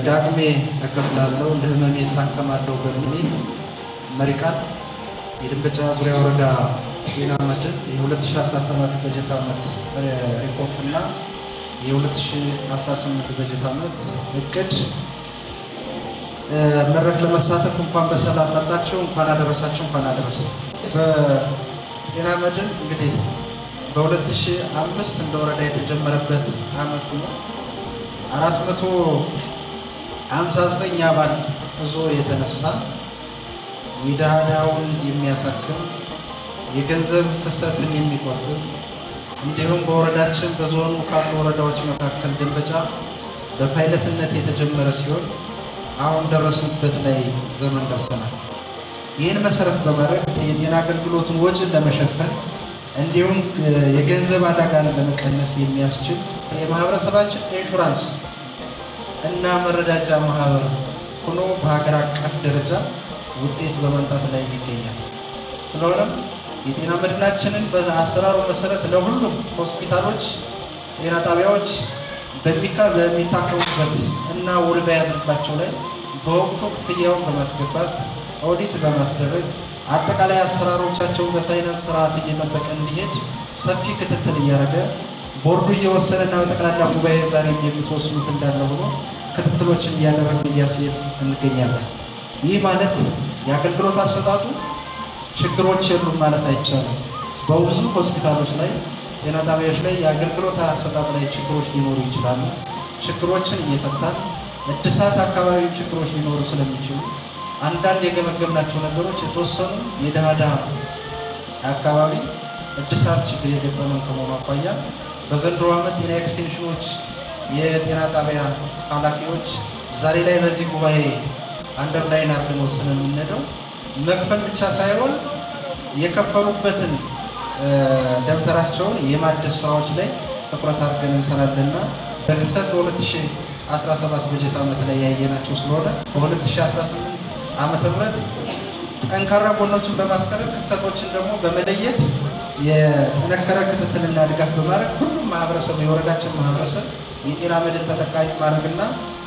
ዳግሜ እከፍላለሁ ለህመሜ እታከማለሁ በሚል መሪ ቃል የደንበጫ ዙሪያ ወረዳ ጤና መድን የ2017 በጀት ዓመት ሪፖርትና የ2018 በጀት ዓመት እቅድ መድረክ ለመሳተፍ እንኳን በሰላም መጣችሁ፣ እንኳን አደረሳችሁ፣ እንኳን አደረሰ። በጤና መድን እንግዲህ በ2005 እንደ ወረዳ የተጀመረበት ዓመት ነው። 459 አባል ይዞ የተነሳ የድሃውን የሚያሳክም የገንዘብ ፍሰትን የሚቆጥብ እንዲሁም በወረዳችን በዞኑ ካሉ ወረዳዎች መካከል ደንበጫ በፓይለትነት የተጀመረ ሲሆን አሁን ደረስንበት ላይ ዘመን ደርሰናል። ይህን መሰረት በማድረግ የጤና አገልግሎቱን ወጪን ለመሸፈን እንዲሁም የገንዘብ አደጋን ለመቀነስ የሚያስችል የማህበረሰባችን ኢንሹራንስ እና መረዳጃ ማህበር ሆኖ በሀገር አቀፍ ደረጃ ውጤት በመምጣት ላይ ይገኛል። ስለሆነም የጤና መድናችንን በአሰራሩ መሰረት ለሁሉም ሆስፒታሎች፣ ጤና ጣቢያዎች በሚታከሙበት እና ውል በያዝንባቸው ላይ በወቅቱ ክፍያውን በማስገባት ኦዲት በማስደረግ አጠቃላይ አሰራሮቻቸውን በፋይናንስ ስርዓት እየጠበቀ እንዲሄድ ሰፊ ክትትል እያደረገ ቦርዱ እየወሰነና በጠቅላላ ጉባኤ ዛሬ የምትወስኑት እንዳለ ሆኖ ክትትሎችን እያደረግን እያስሄድ እንገኛለን። ይህ ማለት የአገልግሎት አሰጣጡ ችግሮች የሉም ማለት አይቻልም። በብዙ ሆስፒታሎች ላይ፣ ጤና ጣቢያዎች ላይ የአገልግሎት አሰጣጥ ላይ ችግሮች ሊኖሩ ይችላሉ። ችግሮችን እየፈታን እድሳት አካባቢ ችግሮች ሊኖሩ ስለሚችሉ አንዳንድ የገመገምናቸው ነገሮች የተወሰኑ የድሃ አካባቢ እድሳት ችግር የገጠመን ከመሆኑ አኳያ በዘንድሮ ዓመት ጤና ኤክስቴንሽኖች የጤና ጣቢያ ኃላፊዎች ዛሬ ላይ በዚህ ጉባኤ አንደርላይን አድርገን ወስነን የምንሄደው መክፈል ብቻ ሳይሆን የከፈሉበትን ደብተራቸውን የማደስ ስራዎች ላይ ትኩረት አድርገን እንሰራለንና በክፍተት በ2017 በጀት ዓመት ላይ ያየናቸው ስለሆነ በ2018 ዓመተ ምህረት ጠንካራ ጎኖችን በማስቀረት ክፍተቶችን ደግሞ በመለየት የጠነከረ ክትትልና ድጋፍ በማድረግ ሁሉም ማህበረሰብ የወረዳችን ማህበረሰብ የጤና መድን ተጠቃሚ ማድረግና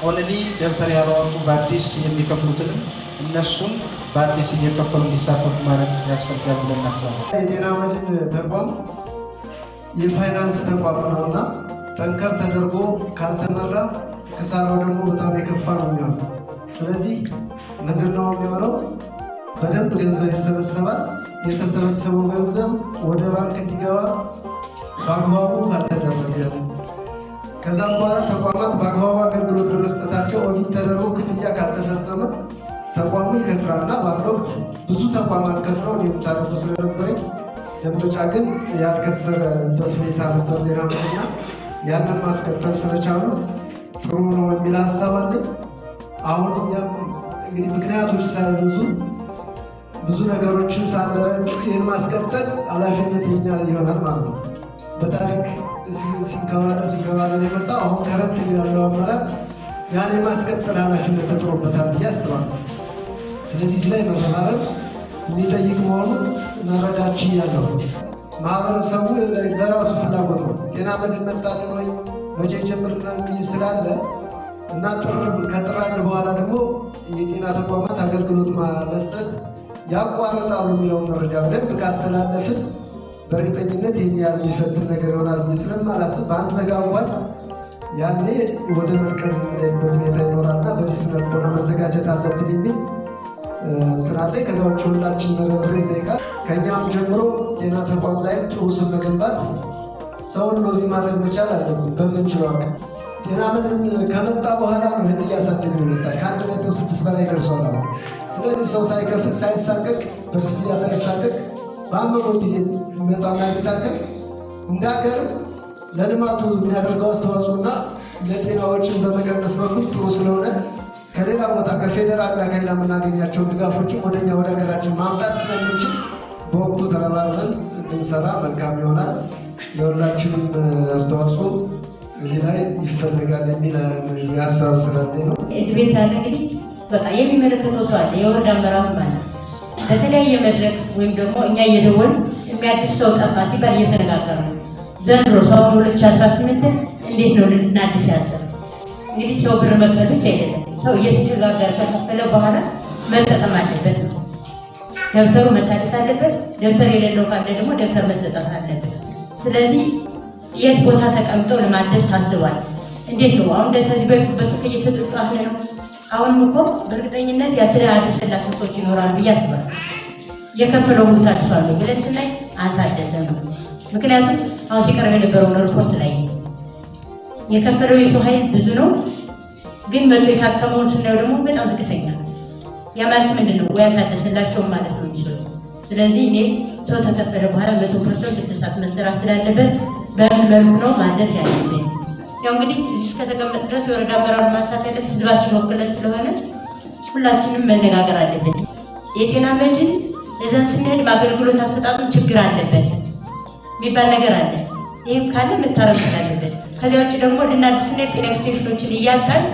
ኦንሊ ደብተር ያላወጡ በአዲስ የሚከፍሉትንም እነሱን በአዲስ እየከፈሉ እንዲሳተፉ ማድረግ ያስፈልጋል ብለን እናስባለን። የጤና መድን ተቋም የፋይናንስ ተቋም ነውና ጠንከር ተደርጎ ካልተመራ ክሳራው ደግሞ በጣም የከፋ ነው የሚሆነው። ስለዚህ ምንድነው የሚሆነው? በደንብ ገንዘብ ይሰበሰባል። የተሰበሰበው ገንዘብ ወደ ባንክ እንዲገባ በአግባቡ ካልተደረገ ከዛም በኋላ ተቋማት በአግባቡ አገልግሎት ለመስጠታቸው ኦዲት ተደርጎ ክፍያ ካልተፈጸመ ተቋሙ ይከስራልና በአንድ ወቅት ብዙ ተቋማት ከስረው የምታደርጉ ስለነበረኝ ደንበጫ ግን ያልከሰረበት ሁኔታ ነበር። ሌላምና ያንን ማስቀጠል ስለቻሉ ጥሩ ነው የሚል ሀሳብ አለኝ። አሁን እኛም እንግዲህ ምክንያቶች ሳይበዙ ብዙ ነገሮችን ሳንደረግ ይህን ማስቀጠል ኃላፊነት የኛ ይሆናል ማለት ነው። በታሪክ ሲንከባለል የመጣ አሁን ከረት ያለው አመራር ያን የማስቀጠል ኃላፊነት ተጥሮበታል ብዬ አስባለሁ። ስለዚህ ላይ መረባረብ የሚጠይቅ መሆኑን መረዳችን ያለው ማህበረሰቡ ለራሱ ፍላጎት ነው። ጤና መድን መጣልን ወይ መቼ ጀምርናል ስላለ እና ከጥር አንድ በኋላ ደግሞ የጤና ተቋማት አገልግሎት መስጠት ያቋርጣሉ የሚለውን መረጃ በደንብ ካስተላለፍን በእርግጠኝነት ይህን ያህል የሚፈትን ነገር ይሆናል ብዬ ስለማላስብ በአንዘጋ እንኳን ያኔ ወደ መልቀም የምንሄድበት ሁኔታ ይኖራልና በዚህ ስነልቦና መዘጋጀት አለብን የሚል ትናንት ላይ ከዛ ውጭ ሁላችን መረብር ይጠይቃል። ከእኛም ጀምሮ ጤና ተቋም ላይ ጥሩ ስም መገንባት ሰውን ሎቢ ማድረግ መቻል አለብን በምንችለው አቅም። ጤና መድን ከመጣ በኋላ ነው ይህን እያሳደግን ይመጣል። ከ1.6 በላይ ደርሷል አሁን። ስለዚህ ሰው ሳይከፍል ሳይሳቀቅ በክፍያ ሳይሳቀቅ በአመሮ ጊዜ የሚመጣና የሚታቀቅ እንደ ሀገር ለልማቱ የሚያደርገው አስተዋጽኦና ለጤና ወጪን በመቀነስ በኩል ጥሩ ስለሆነ ከሌላ ቦታ ከፌዴራልና ከሌላ የምናገኛቸውን ድጋፎችን ወደኛ ወደ ሀገራችን ማምጣት ስለምንችል በወቅቱ ተረባርበን ብንሰራ መልካም ይሆናል። የሁላችንም አስተዋጽኦ እዚህ ላይ ይፈልጋል የሚል ሀሳብ ስላለኝ ነው። እዚህ ቤት አለ እንግዲህ በቃ የሚመለከተው ሰው አለ። የወረዳ አመራር ማለት በተለያየ መድረክ ወይም ደግሞ እኛ እየደወልን የሚያድስ ሰው ጠፋ ሲባል እየተነጋገሩ ነው። ዘንድሮ ሰው 2018 እንዴት ነው ልናድስ ያሰብነው? እንግዲህ ሰው ብር መክፈል ብቻ አይደለም፣ ሰው እየተሸጋገረ ከከፈለ በኋላ መጠቀም አለበት ነው። ደብተሩ መታደስ አለበት። ደብተር የሌለው ካለ ደግሞ ደብተር መሰጠት አለበት። ስለዚህ የት ቦታ ተቀምጠው ለማደስ ታስቧል? እንዴት ነው? አሁን እንደዚህ በፊት በሱቅ እየተጫጫኸ ነው። አሁንም እኮ በእርግጠኝነት ያልተደሰላቸው ሰዎች ይኖራሉ ብዬ አስባለሁ። የከፈለው ሙሉ ታድሷል ብለን ስናይ አልታደሰም። ምክንያቱም አሁን ሲቀርብ የነበረውን ሪፖርት ላይ የከፈለው የሰው ኃይል ብዙ ነው፣ ግን መቶ የታከመውን ስናየው ደግሞ በጣም ዝቅተኛ ነው። ያ ማለት ምንድን ነው? ወይ አልታደሰላቸውም ማለት ነው የሚችሉ። ስለዚህ እኔ ሰው ተከፈለ በኋላ 100% እድሳት መሰራት ስላለበት በምን መልኩ ነው ማደስ ያለብን? ያው እንግዲህ እዚህ እስከተቀመጥ ድረስ የወረዳ አመራር ማንሳት ያለብን ህዝባችን ወክለን ስለሆነ ሁላችንም መነጋገር አለብን። የጤና መድን እዛን ስንሄድ በአገልግሎት አሰጣጡ ችግር አለበት የሚባል ነገር አለ። ይህም ካለ መታረም ስላለበት፣ ከዚያ ውጭ ደግሞ ልናድስ ስንሄድ ጤና ኤክስቴንሽኖችን እያጣን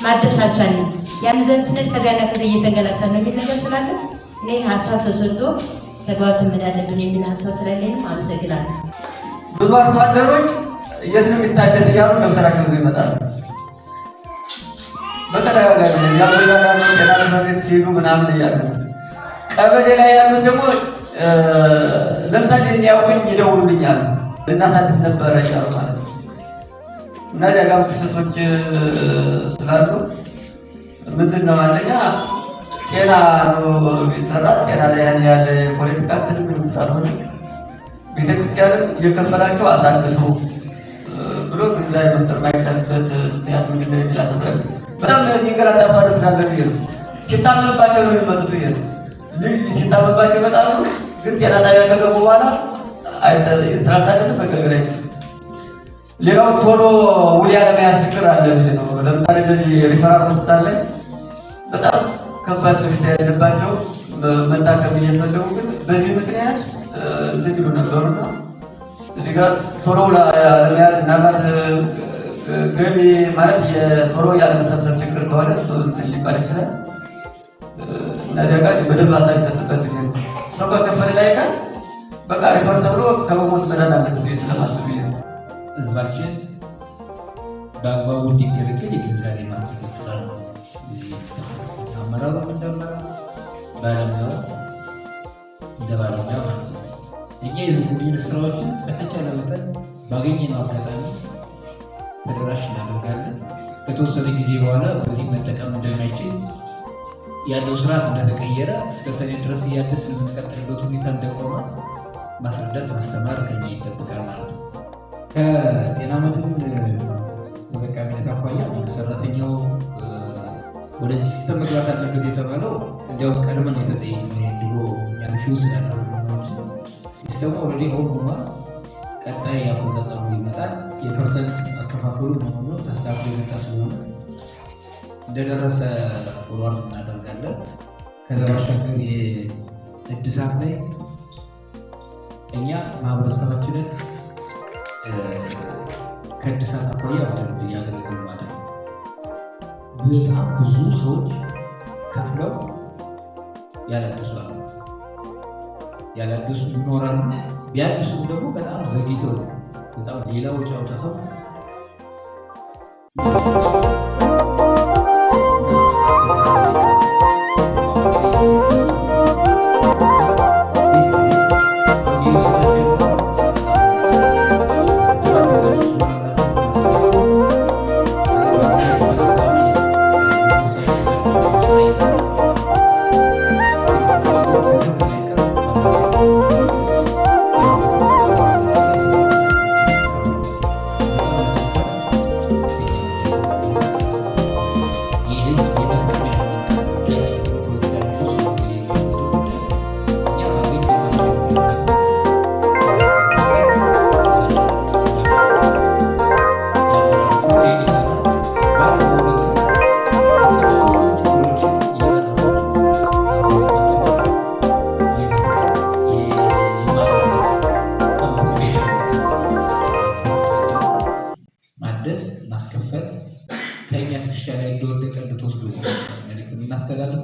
ማደስ አልቻልንም። ያን ዘንድ ስንሄድ ከዚያና ከዚያ እየተንገላታን ነው የሚል ነገር ስላለ እኔ ሀሳብ ተሰጥቶ ተግባብተን መሄድ አለብን የሚል ሀሳብ ስላለኝም አመሰግናለሁ። ብዙ አርሶ አደሮች የት ነው የሚታደስ እያሉ ደብተራቸው ይመጣሉ። በተደጋጋሚ ያቆያሉ። ጤና ትምህርት ሲሄዱ ምናምን እያሉ ቀበሌ ላይ ያሉት ደግሞ ለምሳሌ እንዲያውቁኝ ይደውሉልኛል። ልናሳድስ ነበረ እያሉ ማለት ነው። እና ደጋም ክስተቶች ስላሉ ምንድን ነው አንደኛ ጤና ይሰራል። ጤና ላይ ያን ያለ ፖለቲካ ትልም ስላልሆነ ቤተክርስቲያንም እየከፈላቸው አሳድሱ ብሎ ግንዛቤ መፍጠር ማይቻልበት ምክንያት ምንድን ነው የሚል አሰብረን በጣም የሚገራጣ ፋደ ስላለ ነው። ሲታመምባቸው ነው የሚመጡት። ይሄ ልጅ ሲታመምባቸው ይመጣሉ። ግን ጤና ጣቢያ ከገቡ በኋላ ስላልታደሰ መገልገል አይችሉም። ሌላው ቶሎ ውል ያለመያዝ ችግር አለ ነው። ለምሳሌ የሪፈራል ሆስፒታል ላይ በጣም ከባድ በሽታ ያለባቸው መታከም እየፈለጉ ግን በዚህ ምክንያት ዝግጁ ነበሩና እዚህ ጋር ቶሎ ለመያዝ ምናልባት ገቢ ማለት የቶሎ ያለመሰብሰብ ችግር ከሆነ ሊባል ይችላል። ነደጋ በደንብ ሀሳብ ይሰጥበት ሰው ከከፈለ ላይ ጋር በቃ ሪፈር ተብሎ ከመሞት መዳን አለበት ስለማስብ ህዝባችን በአግባቡ እንዲገለገል የግንዛቤ ማስጨበጥ ስራ ነው። አመራሩ እንደአመራር፣ ባለሙያው እንደ ባለሙያ ማለት ነው። እኛ የህዝብ ግንኙነት ስራዎችን በተቻለ መጠን ባገኘነው አጋጣሚ ተደራሽ እናደርጋለን። ከተወሰነ ጊዜ በኋላ በዚህ መጠቀም እንደማይችል ያለው ስርዓት እንደተቀየረ እስከ ሰኔ ድረስ እያደስን የምንቀጥልበት ሁኔታ እንደቆመ ማስረዳት ማስተማር ከኛ ይጠበቃል ማለት ነው። ከጤና መድን ተጠቃሚነት አኳያ ሰራተኛው ወደዚህ ሲስተም መግባት አለበት የተባለው እንዲያውም ቀድመን የተጠየቅነው ድሮ ፊውዝ ያደረግነው ሲስተሙ ኦልሬዲ ሆን ሆኗል። ቀጣይ አፈጻጸሙ ይመጣል። የፐርሰንት አከፋፈሉ መሆኑ ተስተካክሎ የመጣ ስለሆነ እንደደረሰ ፎርዋርድ እናደርጋለን። ከዛ ባሻገር የእድሳት ላይ እኛ ማህበረሰባችንን ከእድሳት አኳያ በደንብ እያገለገሉ ማለት ነው። በጣም ብዙ ሰዎች ከፍለው ያላደሷል ያላደሱ ይኖራሉ። ቢያድሱም ደግሞ በጣም ዘግይተው በጣም ሌላ ወጪ አውጥተው ማስከፈል ከእኛ ትከሻ ላይ እንደወደቀ እንድትወስዱ መልዕክት የምናስተላልፈው